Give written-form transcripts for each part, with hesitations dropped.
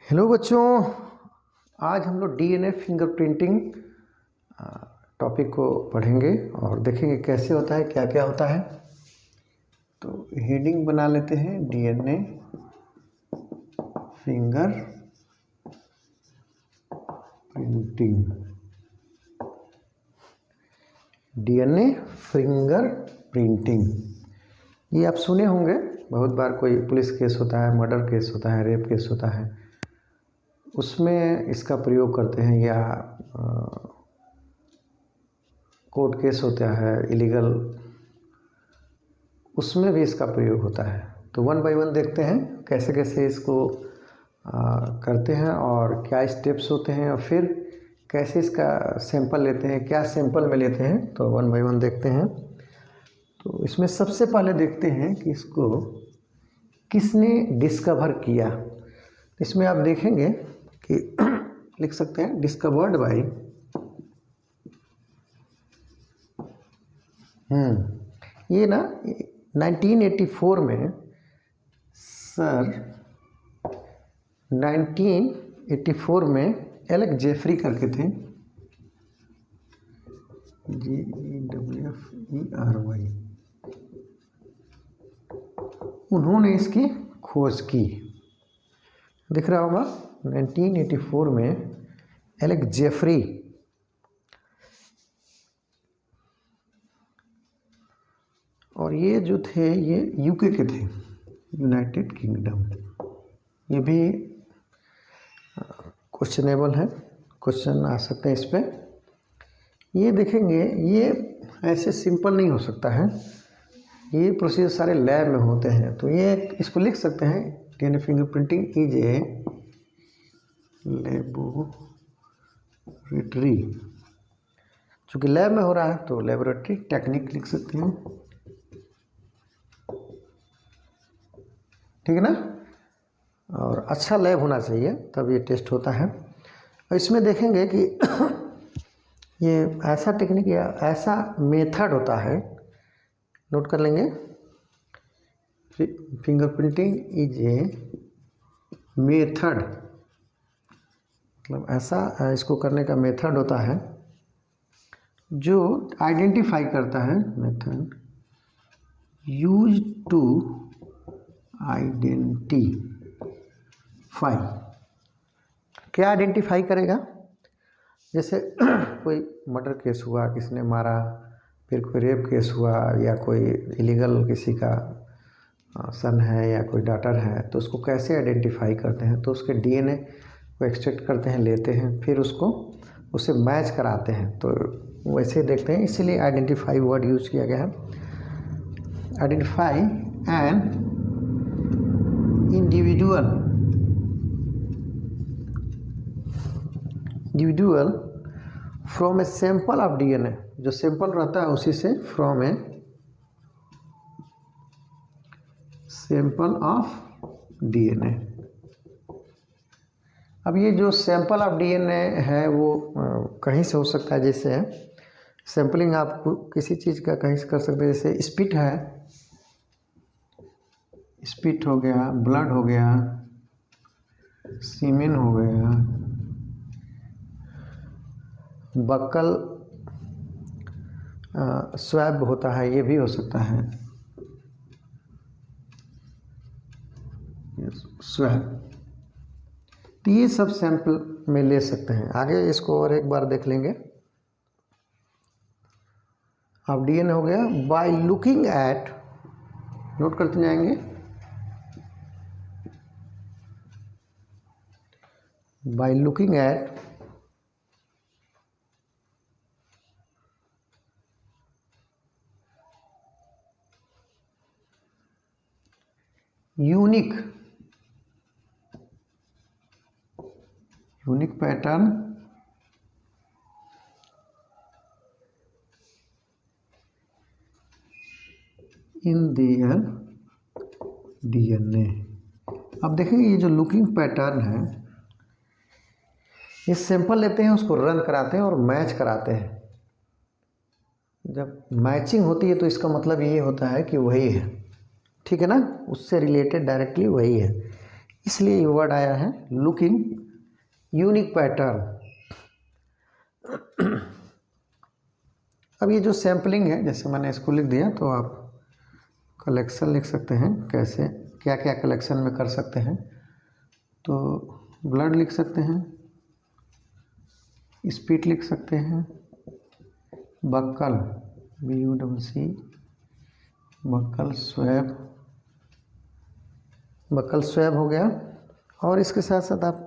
Hello बच्चों, आज हम लोग डीएनए फिंगरप्रिंटिंग टॉपिक को पढ़ेंगे और देखेंगे कैसे होता है, क्या क्या होता है। तो हेडिंग बना लेते हैं DNA finger printing. DNA finger printing ये आप सुने होंगे बहुत बार। कोई पुलिस केस होता है, मर्डर केस होता है, रेप केस होता है, उसमें इसका प्रयोग करते हैं। या कोर्ट केस होता है इलीगल, उसमें भी इसका प्रयोग होता है। तो वन बाय वन देखते हैं कैसे कैसे इसको करते हैं और क्या स्टेप्स होते हैं, और फिर कैसे इसका सैंपल लेते हैं, क्या सैंपल में लेते हैं। तो वन बाय वन देखते हैं। तो इसमें सबसे पहले देखते हैं कि इसको किसने डिस्कवर किया। इसमें आप देखेंगे कि लिख सकते हैं डिस्कवर्ड बाय ये ना 1984 में सर 1984 में एलेक जेफरी करके थे, JEFFERY। उन्होंने इसकी खोज की। दिख रहा होगा 1984 में एलेक जेफरी। और ये जो थे ये यूके के थे, यूनाइटेड किंगडम। ये भी क्वेश्चनेबल है, क्वेश्चन आ सकते हैं इस पर। ये देखेंगे, ये ऐसे सिंपल नहीं हो सकता है। ये प्रोसीजर सारे लैब में होते हैं। तो ये इसको लिख सकते हैं DNA fingerprinting is a laboratory. चूँकि लैब में हो रहा है तो लेबोरेटरी टेक्निक लिख सकते हैं, ठीक है ना। और अच्छा लैब होना चाहिए तब ये टेस्ट होता है। और इसमें देखेंगे कि ये ऐसा टेक्निक या ऐसा मेथड होता है, नोट कर लेंगे। फिंगरप्रिंटिंग इज ए मेथड, मतलब ऐसा इसको करने का मेथड होता है जो आइडेंटिफाई करता है। Method use to identify. क्या आइडेंटिफाई करेगा? जैसे कोई मर्डर केस हुआ, किसी ने मारा, फिर कोई रेप केस हुआ, या कोई इलीगल किसी का सन है या कोई डॉटर है, तो उसको कैसे आइडेंटिफाई करते हैं? तो उसके डीएनए को एक्सट्रैक्ट करते हैं, लेते हैं, फिर उसको उससे मैच कराते हैं। तो वैसे देखते हैं, इसीलिए आइडेंटिफाई वर्ड यूज किया गया है। Identify an individual from a sample of DNA. जो सैंपल रहता है उसी से, from a sample of DNA. अब ये जो सैंपल ऑफ डीएनए है वो कहीं से हो सकता है। जैसे सैंपलिंग आप किसी चीज़ का कहीं से कर सकते हैं। जैसे स्पिट है, स्पिट हो गया, ब्लड हो गया, सीमेन हो गया, बक्कल स्वैब होता है, ये भी हो सकता है स्वैब। तो ये सब सैंपल में ले सकते हैं। आगे इसको और एक बार देख लेंगे। अब डीएनए हो गया बाय लुकिंग एट, नोट करते जाएंगे, by looking at unique pattern in their DNA. अब देखेंगे ये जो लुकिंग पैटर्न है, ये सैंपल लेते हैं, उसको रन कराते हैं और मैच कराते हैं। जब मैचिंग होती है तो इसका मतलब ये होता है कि वही है, ठीक है ना, उससे रिलेटेड डायरेक्टली वही है। इसलिए ये वर्ड आया है लुकिंग यूनिक पैटर्न। अब ये जो सैम्पलिंग है, जैसे मैंने इसको लिख दिया, तो आप कलेक्शन लिख सकते हैं, कैसे क्या क्या कलेक्शन में कर सकते हैं। तो ब्लड लिख सकते हैं, स्पीट लिख सकते हैं, buccal BUCC, buccal swab, buccal swab हो गया। और इसके साथ साथ आप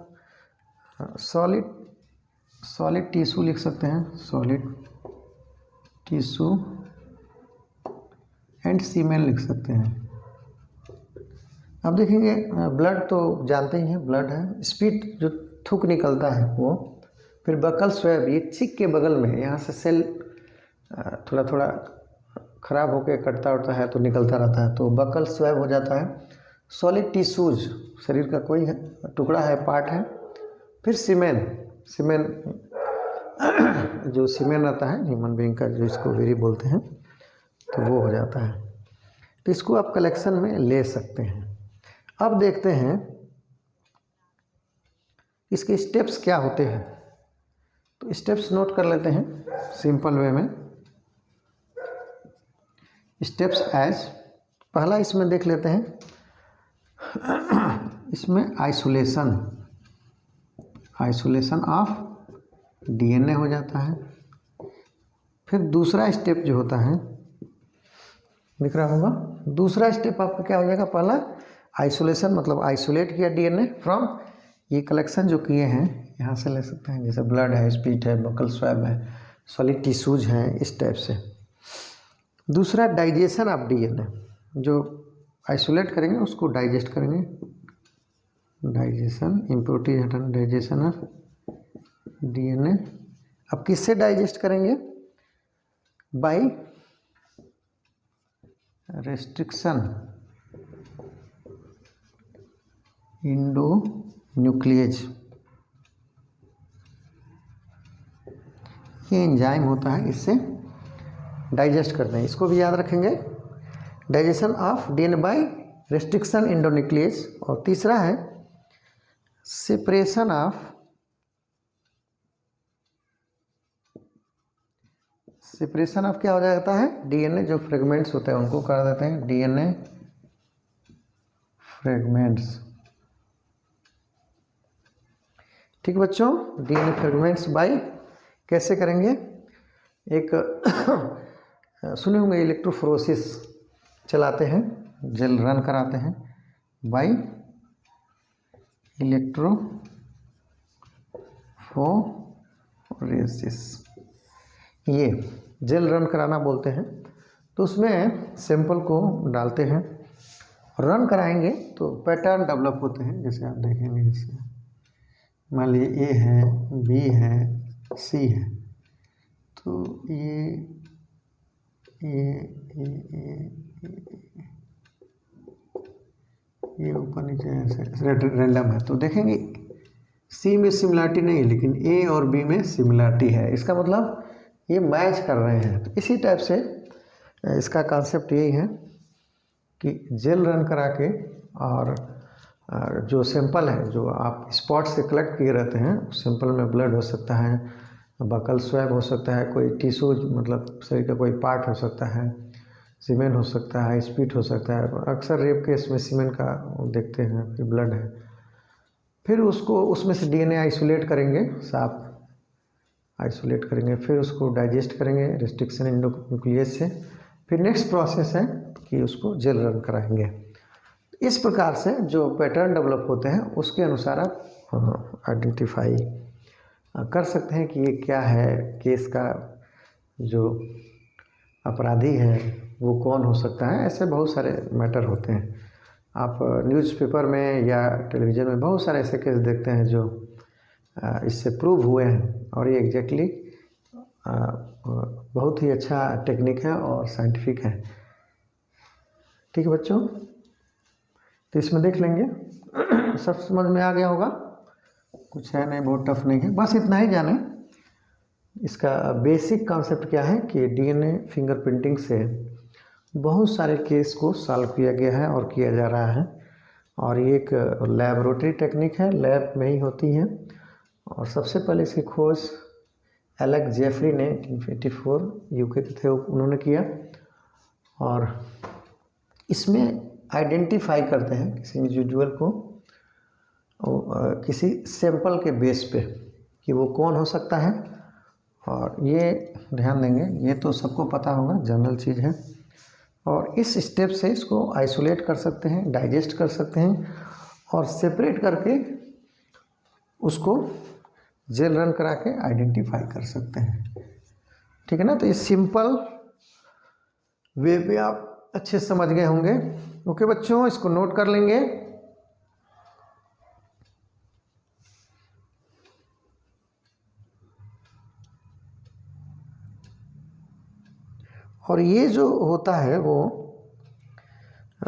सॉलिड टिश्यू लिख सकते हैं, सॉलिड टिश्यू एंड सीमेन लिख सकते हैं। अब देखेंगे ब्लड तो जानते ही हैं, ब्लड है, स्पीट जो थूक निकलता है वो, फिर बकल स्वैब ये चिक के बगल में, यहाँ से सेल थोड़ा थोड़ा ख़राब होकर कटता उठता है तो निकलता रहता है, तो बकल स्वैब हो जाता है। सॉलिड टिश्यूज शरीर का कोई है टुकड़ा है, पार्ट है। फिर सीमेन जो सीमेन रहता है ह्यूमन बीइंग का, जो इसको वेरी बोलते हैं, तो वो हो जाता है। तो इसको आप कलेक्शन में ले सकते हैं। अब देखते हैं इसके स्टेप्स क्या होते हैं। तो स्टेप्स नोट कर लेते हैं सिंपल वे में। स्टेप्स एज पहला इसमें देख लेते हैं, इसमें आइसोलेशन ऑफ DNA हो जाता है। फिर दूसरा स्टेप जो होता है, दिख रहा होगा, दूसरा स्टेप आपका क्या हो जाएगा, पहला आइसोलेशन मतलब आइसोलेट किया DNA फ्रॉम, ये कलेक्शन जो किए हैं यहाँ से ले सकते हैं, जैसे ब्लड है, स्पीट है, बकल स्वैब है, सॉलिड टिश्यूज हैं, इस टाइप से। दूसरा डाइजेशन ऑफ DNA, जो आइसोलेट करेंगे उसको डाइजेस्ट करेंगे, डाइजेशन इम्प्योरिटी हटाना, डाइजेशन ऑफ DNA। अब किससे डाइजेस्ट करेंगे, बाय रेस्ट्रिक्शन इंडोन्यूक्लियेज, ये एंजाइम होता है, इससे डाइजेस्ट करते हैं, इसको भी याद रखेंगे, digestion of DNA by restriction endonuclease. और तीसरा है सेपरेशन ऑफ क्या हो जाता है, DNA जो फ्रेगमेंट्स होते हैं उनको कर देते हैं DNA फ्रेगमेंट्स। ठीक बच्चों, DNA फ्रेगमेंट्स बाय कैसे करेंगे, एक सुने होंगे इलेक्ट्रोफोरेसिस चलाते हैं, जेल रन कराते हैं बाय इलेक्ट्रोफोरेसिस, ये जेल रन कराना बोलते हैं। तो उसमें सैंपल को डालते हैं, रन कराएंगे तो पैटर्न डेवलप होते हैं, जैसे आप देखेंगे, जैसे मान लीजिए A है, B है, C है, तो ये ऊपर नीचे ऐसे रैंडम है, तो देखेंगे C में सिमिलरिटी नहीं है, लेकिन A और B में सिमिलरिटी है, इसका मतलब ये मैच कर रहे हैं। तो इसी टाइप से इसका कॉन्सेप्ट यही है कि जेल रन करा के और जो सैंपल है जो आप स्पॉट से कलेक्ट किए रहते हैं, उस सैंपल में ब्लड हो सकता है, बकल स्वैब हो सकता है, कोई टिश्यू मतलब शरीर का कोई पार्ट हो सकता है, सीमेन हो सकता है, स्पीट हो सकता है, अक्सर रेप केस में सीमेन का देखते हैं, फिर ब्लड है। फिर उसको उसमें से DNA आइसोलेट करेंगे, साफ आइसोलेट करेंगे, फिर उसको डाइजेस्ट करेंगे रेस्ट्रिक्शन इंडोन्यूक्लियेज से। फिर नेक्स्ट प्रोसेस है कि उसको जेल रन कराएंगे। इस प्रकार से जो पैटर्न डेवलप होते हैं उसके अनुसार आप आइडेंटिफाई कर सकते हैं कि ये क्या है, केस का जो अपराधी है वो कौन हो सकता है। ऐसे बहुत सारे मैटर होते हैं, आप न्यूज़पेपर में या टेलीविज़न में बहुत सारे ऐसे केस देखते हैं जो इससे प्रूव हुए हैं, और ये एग्जैक्टली बहुत ही अच्छा टेक्निक है और साइंटिफिक है। ठीक है बच्चों, तो इसमें देख लेंगे, सब समझ में आ गया होगा, कुछ है नहीं, बहुत टफ नहीं है, बस इतना ही जाने इसका बेसिक कॉन्सेप्ट क्या है कि DNA फिंगरप्रिंटिंग से बहुत सारे केस को सॉल्व किया गया है और किया जा रहा है, और ये एक लैबोरेटरी टेक्निक है, लैब में ही होती है। और सबसे पहले इसकी खोज एलेक्स जेफरी ने 1854 यूके के थे उन्होंने किया। और इसमें आइडेंटिफाई करते हैं किसी इंडिविजुअल को किसी सैंपल के बेस पे कि वो कौन हो सकता है। और ये ध्यान देंगे, ये तो सबको पता होगा, जनरल चीज़ है। और इस स्टेप से इसको आइसोलेट कर सकते हैं, डाइजेस्ट कर सकते हैं और सेपरेट करके उसको जेल रन करा के आइडेंटिफाई कर सकते हैं। ठीक है ना। तो ये सिंपल वे पे आप अच्छे से समझ गए होंगे। ओके बच्चों, इसको नोट कर लेंगे। और ये जो होता है वो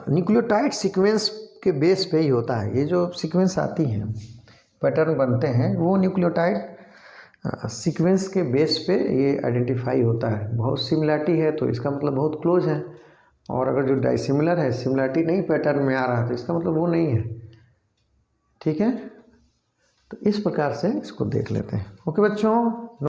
न्यूक्लियोटाइड सीक्वेंस के बेस पे ही होता है। ये जो सीक्वेंस आती हैं, पैटर्न बनते हैं, वो न्यूक्लियोटाइड सीक्वेंस के बेस पे ये आइडेंटिफाई होता है। बहुत सिमिलरिटी है तो इसका मतलब बहुत क्लोज है, और अगर जो डाइसिमिलर है, सिमिलरिटी नहीं पैटर्न में आ रहा तो इसका मतलब वो नहीं है। ठीक है, तो इस प्रकार से इसको देख लेते हैं। ओके बच्चों।